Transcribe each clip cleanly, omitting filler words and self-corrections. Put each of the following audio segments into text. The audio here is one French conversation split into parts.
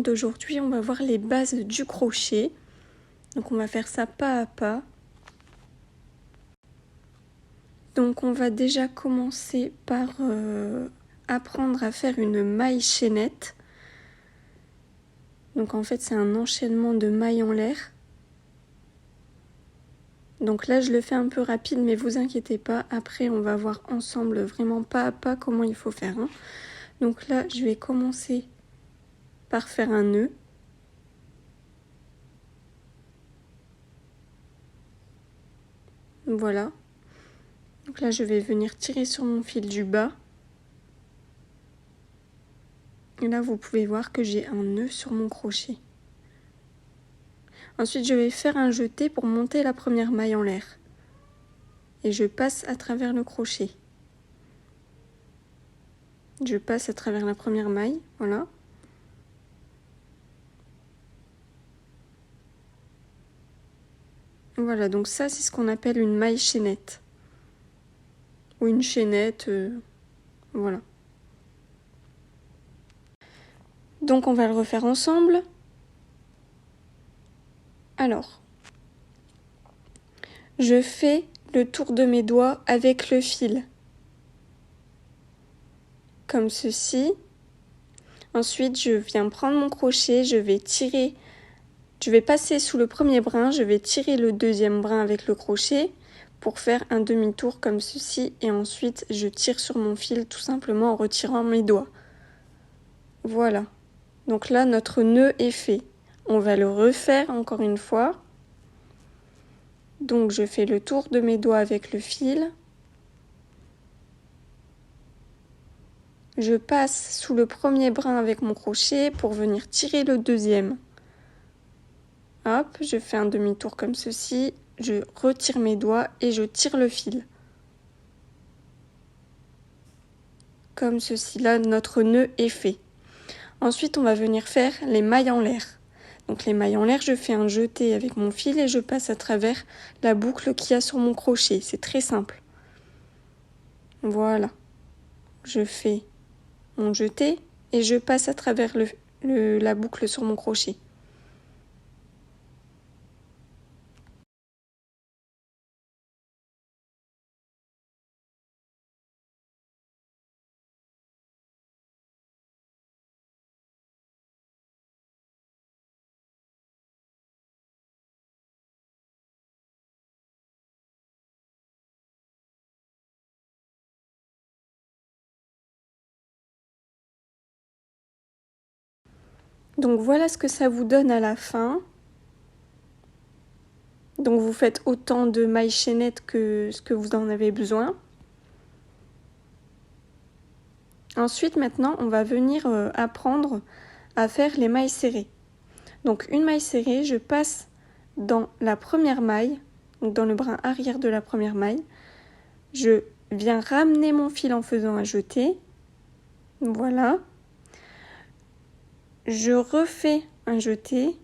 d'aujourd'hui, on va voir les bases du crochet. Donc on va faire ça pas à pas. Donc on va déjà commencer par apprendre à faire une maille chaînette. Donc en fait c'est un enchaînement de mailles en l'air. Donc là je le fais un peu rapide mais vous inquiétez pas, après on va voir ensemble vraiment pas à pas comment il faut faire. Donc là je vais commencer par faire un nœud. Voilà. Donc là je vais venir tirer sur mon fil du bas. Et là vous pouvez voir que j'ai un nœud sur mon crochet. Ensuite je vais faire un jeté pour monter la première maille en l'air. Et je passe à travers le crochet. Je passe à travers la première maille, voilà. Voilà, donc ça c'est ce qu'on appelle une maille chaînette. Ou une chaînette, voilà. Donc on va le refaire ensemble. Alors, je fais le tour de mes doigts avec le fil. Comme ceci. Ensuite, je viens prendre mon crochet, je vais tirer, je vais passer sous le premier brin, je vais tirer le deuxième brin avec le crochet pour faire un demi-tour comme ceci et ensuite je tire sur mon fil tout simplement en retirant mes doigts. Voilà. Donc là, notre nœud est fait. On va le refaire encore une fois. Donc je fais le tour de mes doigts avec le fil. Je passe sous le premier brin avec mon crochet pour venir tirer le deuxième. Hop, je fais un demi-tour comme ceci. Je retire mes doigts et je tire le fil. Comme ceci, là, notre nœud est fait. Ensuite, on va venir faire les mailles en l'air. Donc les mailles en l'air, je fais un jeté avec mon fil et je passe à travers la boucle qu'il y a sur mon crochet. C'est très simple. Voilà. Je fais mon jeté et je passe à travers la boucle sur mon crochet. Donc voilà ce que ça vous donne à la fin. Donc vous faites autant de mailles chaînettes que ce que vous en avez besoin. Ensuite, maintenant, on va venir apprendre à faire les mailles serrées. Donc une maille serrée, je passe dans la première maille, donc dans le brin arrière de la première maille. Je viens ramener mon fil en faisant un jeté. Voilà. Je refais un jeté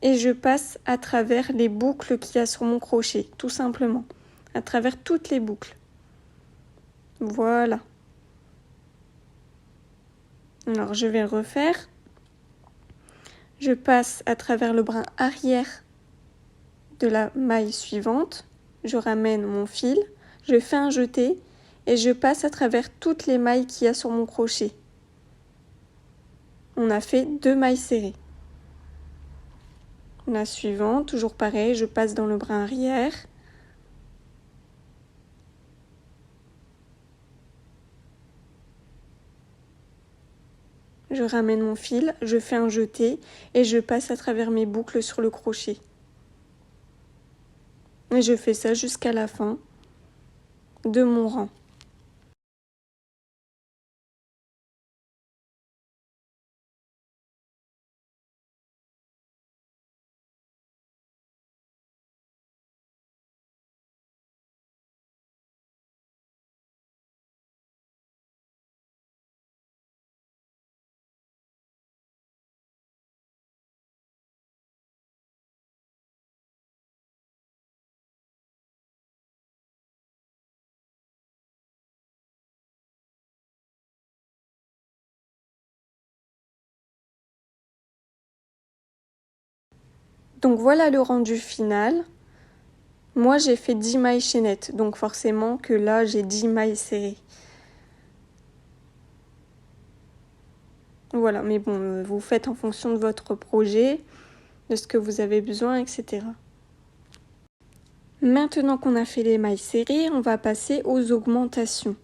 et je passe à travers les boucles qu'il y a sur mon crochet, tout simplement. À travers toutes les boucles. Voilà. Alors je vais refaire. Je passe à travers le brin arrière de la maille suivante. Je ramène mon fil. Je fais un jeté et je passe à travers toutes les mailles qu'il y a sur mon crochet. On a fait 2 mailles serrées. La suivante, toujours pareil, je passe dans le brin arrière. Je ramène mon fil, je fais un jeté et je passe à travers mes boucles sur le crochet. Et je fais ça jusqu'à la fin de mon rang. Donc voilà le rendu final. Moi j'ai fait 10 mailles chaînettes, donc forcément que là j'ai 10 mailles serrées. Voilà, mais bon, vous faites en fonction de votre projet, de ce que vous avez besoin, etc. Maintenant qu'on a fait les mailles serrées, on va passer aux augmentations.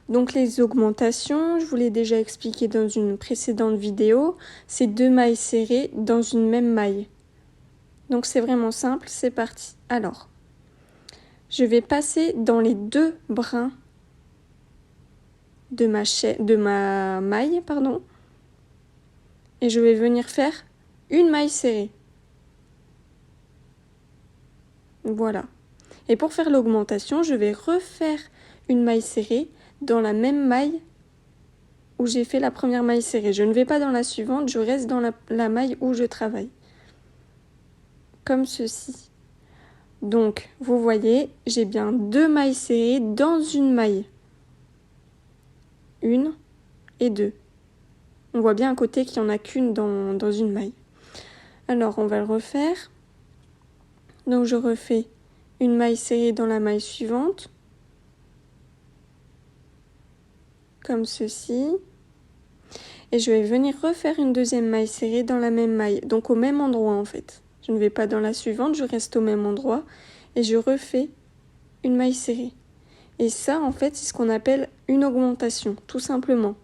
Donc les augmentations, je vous l'ai déjà expliqué dans une précédente vidéo, c'est 2 mailles serrées dans une même maille. Donc c'est vraiment simple, c'est parti. Alors, je vais passer dans les 2 brins de ma maille, pardon, et je vais venir faire une maille serrée. Voilà. Et pour faire l'augmentation, je vais refaire une maille serrée dans la même maille où j'ai fait la première maille serrée. Je ne vais pas dans la suivante, je reste dans la maille où je travaille. Comme ceci. Donc, vous voyez, j'ai bien 2 mailles serrées dans une maille. 1 et 2. On voit bien à côté qu'il n'y en a qu'une dans une maille. Alors, on va le refaire. Donc, je refais une maille serrée dans la maille suivante. Comme ceci. Et je vais venir refaire une deuxième maille serrée dans la même maille. Donc, au même endroit en fait. Je ne vais pas dans la suivante, je reste au même endroit. Et je refais une maille serrée. Et ça, en fait, c'est ce qu'on appelle une augmentation, tout simplement.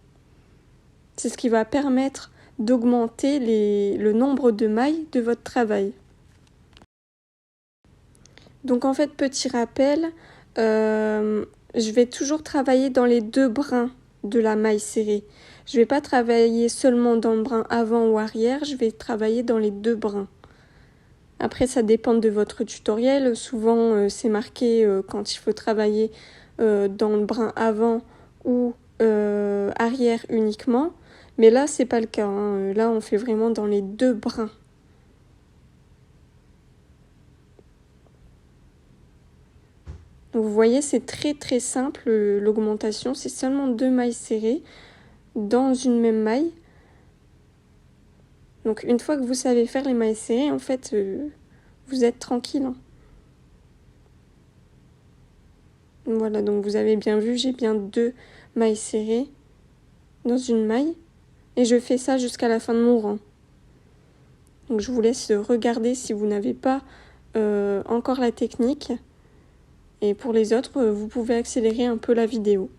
C'est ce qui va permettre d'augmenter le nombre de mailles de votre travail. Donc en fait, petit rappel, je vais toujours travailler dans les 2 brins de la maille serrée. Je ne vais pas travailler seulement dans le brin avant ou arrière, je vais travailler dans les 2 brins. Après, ça dépend de votre tutoriel. Souvent, c'est marqué quand il faut travailler dans le brin avant ou arrière uniquement. Mais là, c'est pas le cas, hein. Là, on fait vraiment dans les 2 brins. Donc, vous voyez, c'est très très simple l'augmentation. C'est seulement 2 mailles serrées dans une même maille. Donc, une fois que vous savez faire les mailles serrées, en fait, vous êtes tranquille, hein. Voilà, donc vous avez bien vu, j'ai bien 2 mailles serrées dans une maille. Et je fais ça jusqu'à la fin de mon rang. Donc je vous laisse regarder si vous n'avez pas encore la technique. Et pour les autres, vous pouvez accélérer un peu la vidéo.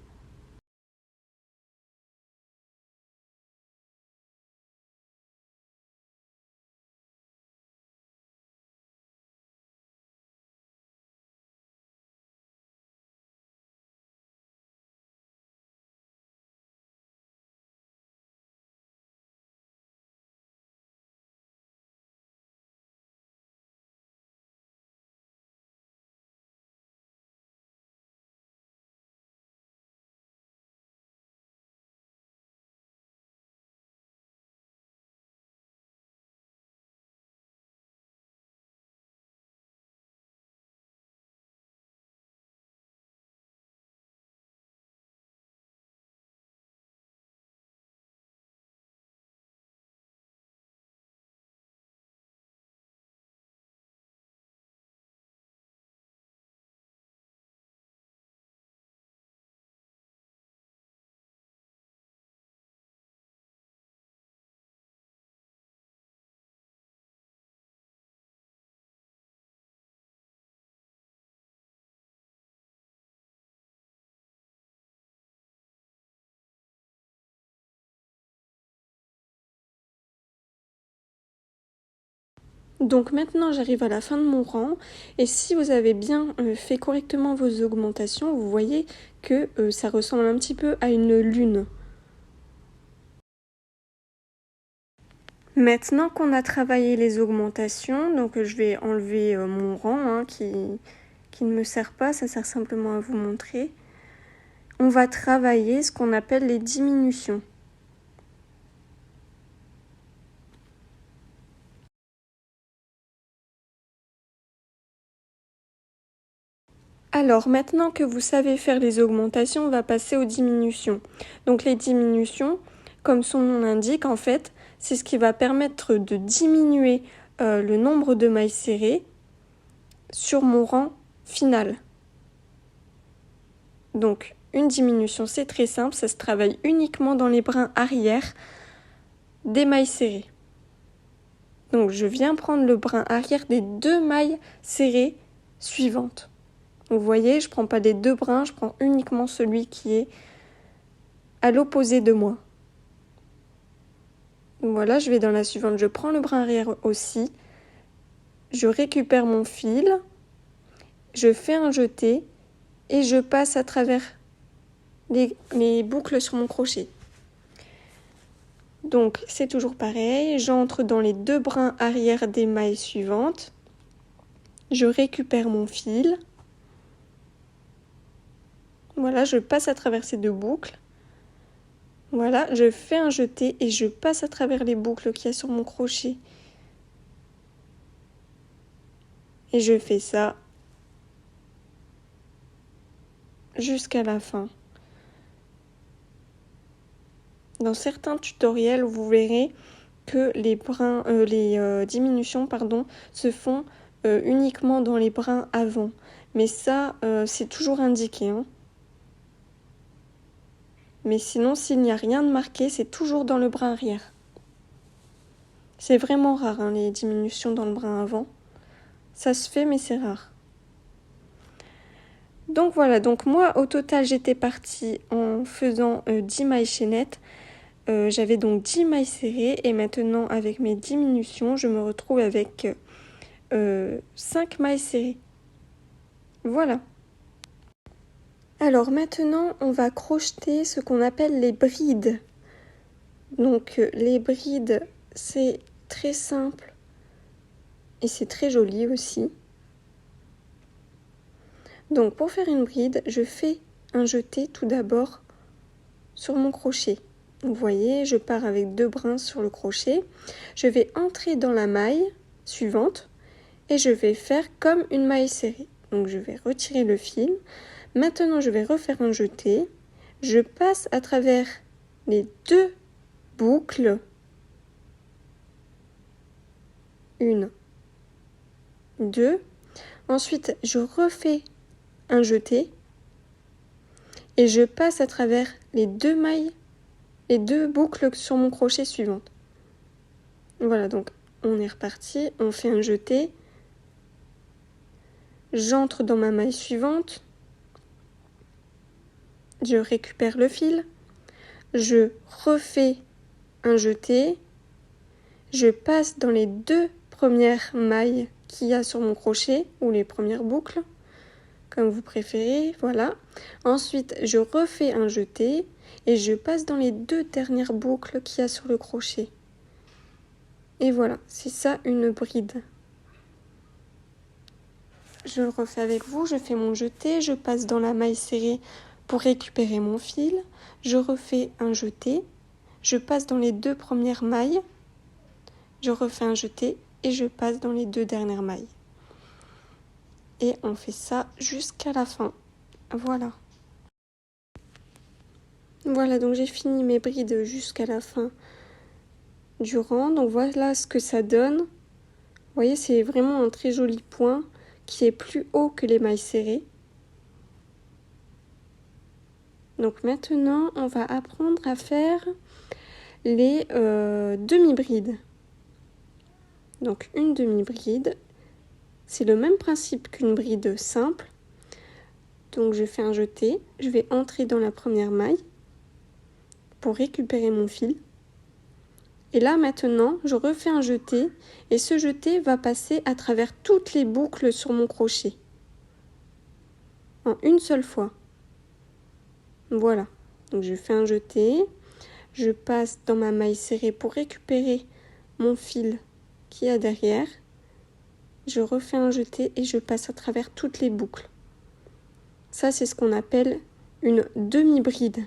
Donc maintenant j'arrive à la fin de mon rang et si vous avez bien fait correctement vos augmentations, vous voyez que ça ressemble un petit peu à une lune. Maintenant qu'on a travaillé les augmentations, donc je vais enlever mon rang hein, qui ne me sert pas, ça sert simplement à vous montrer. On va travailler ce qu'on appelle les diminutions. Alors maintenant que vous savez faire les augmentations, on va passer aux diminutions. Donc les diminutions, comme son nom l'indique, en fait, c'est ce qui va permettre de diminuer le nombre de mailles serrées sur mon rang final. Donc une diminution, c'est très simple, ça se travaille uniquement dans les brins arrière des mailles serrées. Donc je viens prendre le brin arrière des 2 mailles serrées suivantes. Vous voyez, je ne prends pas des 2 brins, je prends uniquement celui qui est à l'opposé de moi. Voilà, je vais dans la suivante, je prends le brin arrière aussi, je récupère mon fil, je fais un jeté et je passe à travers mes boucles sur mon crochet. Donc c'est toujours pareil, j'entre dans les 2 brins arrière des mailles suivantes, je récupère mon fil, voilà, je passe à travers ces 2 boucles. Voilà, je fais un jeté et je passe à travers les boucles qu'il y a sur mon crochet. Et je fais ça jusqu'à la fin. Dans certains tutoriels, vous verrez que les diminutions se font uniquement dans les brins avant. Mais ça, c'est toujours indiqué. Mais sinon, s'il n'y a rien de marqué, c'est toujours dans le brin arrière. C'est vraiment rare, les diminutions dans le brin avant. Ça se fait, mais c'est rare. Donc voilà, donc moi, au total, j'étais partie en faisant 10 mailles chaînettes. J'avais donc 10 mailles serrées. Et maintenant, avec mes diminutions, je me retrouve avec 5 mailles serrées. Voilà. Alors maintenant, on va crocheter ce qu'on appelle les brides. Donc les brides, c'est très simple et c'est très joli aussi. Donc pour faire une bride, je fais un jeté tout d'abord sur mon crochet. Vous voyez, je pars avec 2 brins sur le crochet. Je vais entrer dans la maille suivante et je vais faire comme une maille serrée. Donc je vais retirer le fil. Maintenant, je vais refaire un jeté. Je passe à travers les 2 boucles. 1, 2. Ensuite, je refais un jeté. Et je passe à travers les 2 mailles, les 2 boucles sur mon crochet suivante. Voilà, donc on est reparti. On fait un jeté. J'entre dans ma maille suivante. Je récupère le fil, je refais un jeté, je passe dans les 2 premières mailles qu'il y a sur mon crochet ou les premières boucles, comme vous préférez, voilà. Ensuite, je refais un jeté et je passe dans les 2 dernières boucles qu'il y a sur le crochet. Et voilà, c'est ça une bride. Je le refais avec vous, je fais mon jeté, je passe dans la maille serrée pour récupérer mon fil, je refais un jeté, je passe dans les 2 premières mailles, je refais un jeté et je passe dans les 2 dernières mailles. Et on fait ça jusqu'à la fin. Voilà. Voilà, donc j'ai fini mes brides jusqu'à la fin du rang. Donc voilà ce que ça donne. Vous voyez, c'est vraiment un très joli point qui est plus haut que les mailles serrées. Donc maintenant, on va apprendre à faire les demi-brides. Donc une demi-bride, c'est le même principe qu'une bride simple. Donc je fais un jeté, je vais entrer dans la première maille pour récupérer mon fil. Et là maintenant, je refais un jeté et ce jeté va passer à travers toutes les boucles sur mon crochet. En une seule fois. Voilà, donc je fais un jeté, je passe dans ma maille serrée pour récupérer mon fil qui est derrière, je refais un jeté et je passe à travers toutes les boucles. Ça, c'est ce qu'on appelle une demi-bride.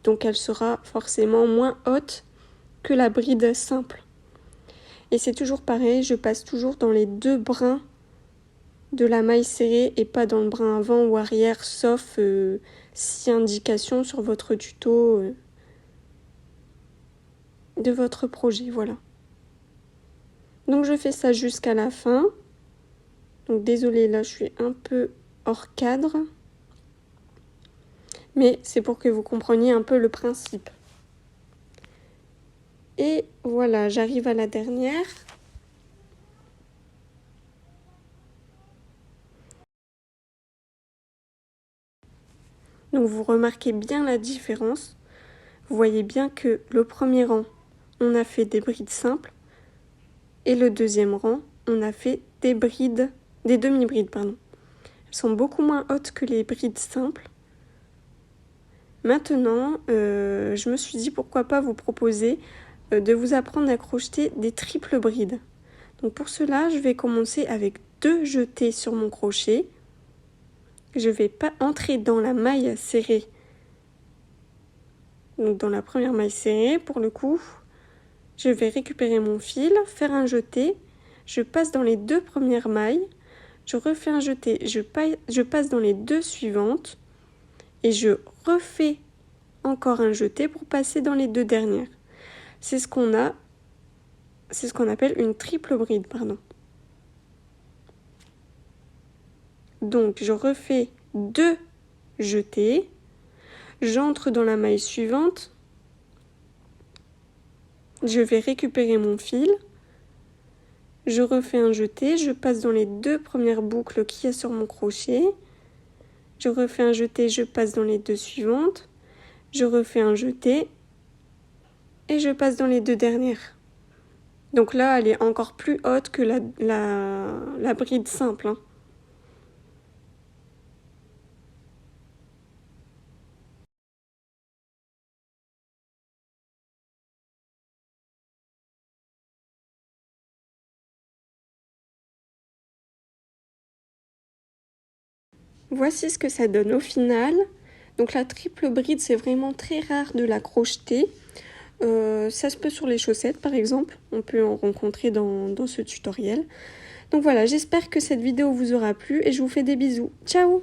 Donc elle sera forcément moins haute que la bride simple. Et c'est toujours pareil, je passe toujours dans les 2 brins de la maille serrée et pas dans le brin avant ou arrière, sauf si indication sur votre tuto. de votre projet, voilà. Donc je fais ça jusqu'à la fin. Donc désolée, là je suis un peu hors cadre. Mais c'est pour que vous compreniez un peu le principe. Et voilà, j'arrive à la dernière. Donc vous remarquez bien la différence. Vous voyez bien que le premier rang, on a fait des brides simples. Et le deuxième rang, on a fait des demi-brides, pardon. Elles sont beaucoup moins hautes que les brides simples. Maintenant, je me suis dit pourquoi pas vous proposer de vous apprendre à crocheter des triples brides. Donc pour cela, je vais commencer avec 2 jetés sur mon crochet. Je vais pas entrer dans la maille serrée. Donc dans la première maille serrée, pour le coup, je vais récupérer mon fil, faire un jeté, je passe dans les 2 premières mailles, je refais un jeté, je passe dans les 2 suivantes et je refais encore un jeté pour passer dans les 2 dernières. C'est ce qu'on appelle une triple bride, pardon. Donc je refais 2 jetés, j'entre dans la maille suivante, je vais récupérer mon fil, je refais un jeté, je passe dans les 2 premières boucles qu'il y a sur mon crochet, je refais un jeté, je passe dans les 2 suivantes, je refais un jeté et je passe dans les 2 dernières. Donc là, elle est encore plus haute que la bride simple, hein. Voici ce que ça donne au final. Donc la triple bride, c'est vraiment très rare de la crocheter. Ça se peut sur les chaussettes par exemple. On peut en rencontrer dans ce tutoriel. Donc voilà, j'espère que cette vidéo vous aura plu et je vous fais des bisous. Ciao!